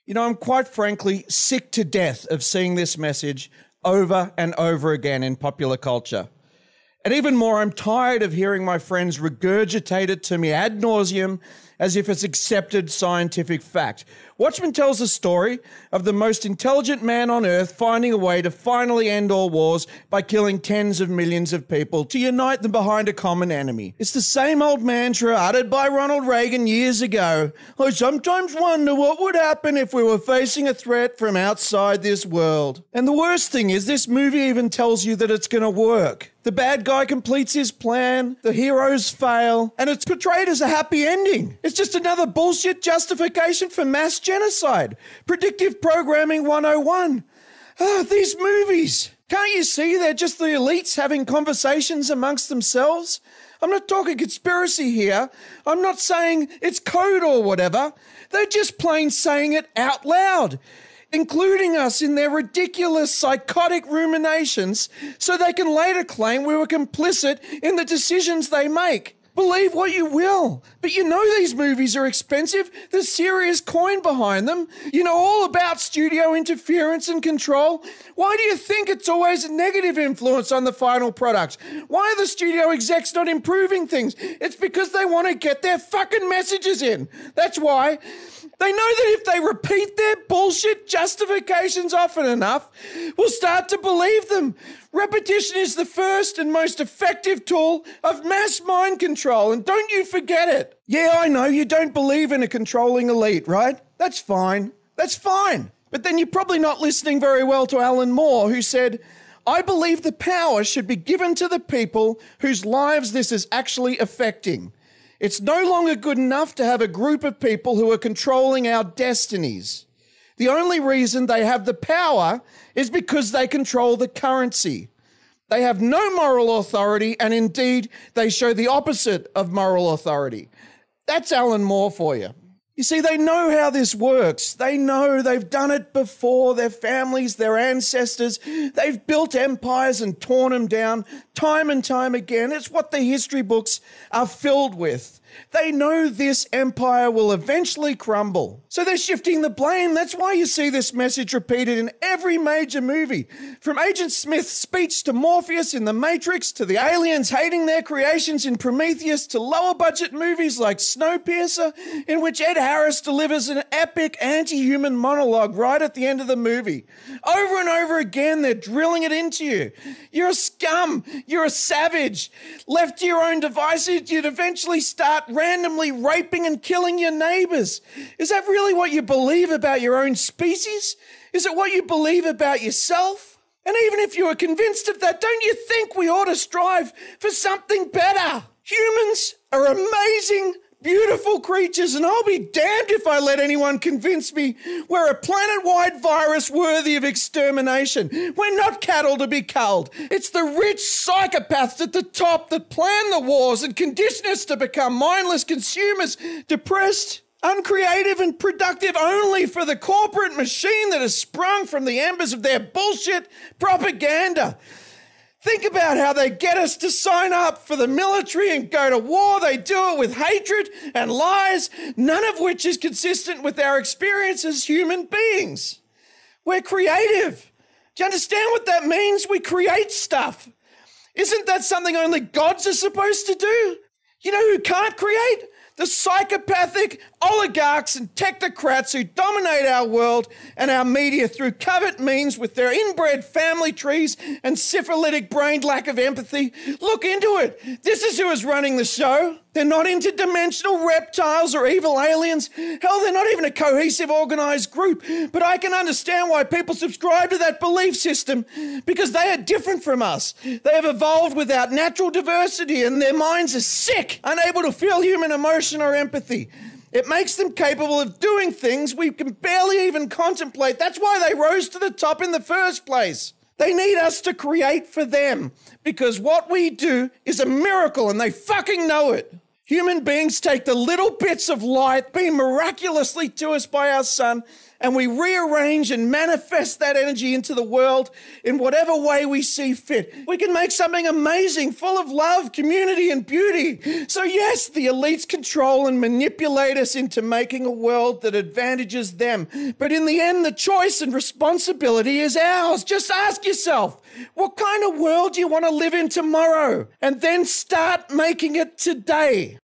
You know, I'm quite frankly sick to death of seeing this message over and over again in popular culture. And even more, I'm tired of hearing my friends regurgitate it to me ad nauseum as if it's accepted scientific fact. Watchmen tells the story of the most intelligent man on earth finding a way to finally end all wars by killing tens of millions of people to unite them behind a common enemy. It's the same old mantra uttered by Ronald Reagan years ago. I sometimes wonder what would happen if we were facing a threat from outside this world. And the worst thing is this movie even tells you that it's going to work. The bad guy completes his plan, the heroes fail, and it's portrayed as a happy ending. It's just another bullshit justification for mass genocide. Predictive programming 101. These movies. Can't you see they're just the elites having conversations amongst themselves? I'm not talking conspiracy here. I'm not saying it's code or whatever. They're just plain saying it out loud, including us in their ridiculous psychotic ruminations so they can later claim we were complicit in the decisions they make. Believe what you will, but you know these movies are expensive. There's serious coin behind them. You know all about studio interference and control. Why do you think it's always a negative influence on the final product? Why are the studio execs not improving things? It's because they want to get their fucking messages in. That's why. They know that if they repeat their bullshit justifications often enough, we'll start to believe them. Repetition is the first and most effective tool of mass mind control, and don't you forget it. Yeah, I know you don't believe in a controlling elite, right? That's fine. That's fine. But then you're probably not listening very well to Alan Moore, who said, I believe the power should be given to the people whose lives this is actually affecting. It's no longer good enough to have a group of people who are controlling our destinies. The only reason they have the power is because they control the currency. They have no moral authority, and indeed, they show the opposite of moral authority. That's Alan Moore for you. You see, they know how this works. They know they've done it before, their families, their ancestors. They've built empires and torn them down time and time again. It's what the history books are filled with. They know this empire will eventually crumble. So they're shifting the blame. That's why you see this message repeated in every major movie. From Agent Smith's speech to Morpheus in The Matrix, to the aliens hating their creations in Prometheus, to lower budget movies like Snowpiercer, in which Ed Harris delivers an epic anti-human monologue right at the end of the movie. Over and over again, they're drilling it into you. You're a scum. You're a savage. Left to your own devices, you'd eventually start randomly raping and killing your neighbors. Is that really what you believe about your own species? Is it what you believe about yourself? And even if you are convinced of that, don't you think we ought to strive for something better? Humans are amazing, beautiful creatures, and I'll be damned if I let anyone convince me we're a planet-wide virus worthy of extermination. We're not cattle to be culled. It's the rich psychopaths at the top that plan the wars and condition us to become mindless consumers, depressed, uncreative, and productive only for the corporate machine that has sprung from the embers of their bullshit propaganda. Think about how they get us to sign up for the military and go to war. They do it with hatred and lies, none of which is consistent with our experience as human beings. We're creative. Do you understand what that means? We create stuff. Isn't that something only gods are supposed to do? You know who can't create? The psychopathic oligarchs and technocrats who dominate our world and our media through covert means with their inbred family trees and syphilitic-brained lack of empathy. Look into it. This is who is running the show. They're not interdimensional reptiles or evil aliens. Hell, they're not even a cohesive, organized group. But I can understand why people subscribe to that belief system, because they are different from us. They have evolved without natural diversity, and their minds are sick, unable to feel human emotion or empathy. It makes them capable of doing things we can barely even contemplate. That's why they rose to the top in the first place. They need us to create for them, because what we do is a miracle and they fucking know it. Human beings take the little bits of light beamed miraculously to us by our sun and we rearrange and manifest that energy into the world in whatever way we see fit, we can make something amazing, full of love, community, and beauty. So yes, the elites control and manipulate us into making a world that advantages them. But in the end, the choice and responsibility is ours. Just ask yourself, what kind of world do you want to live in tomorrow? And then start making it today.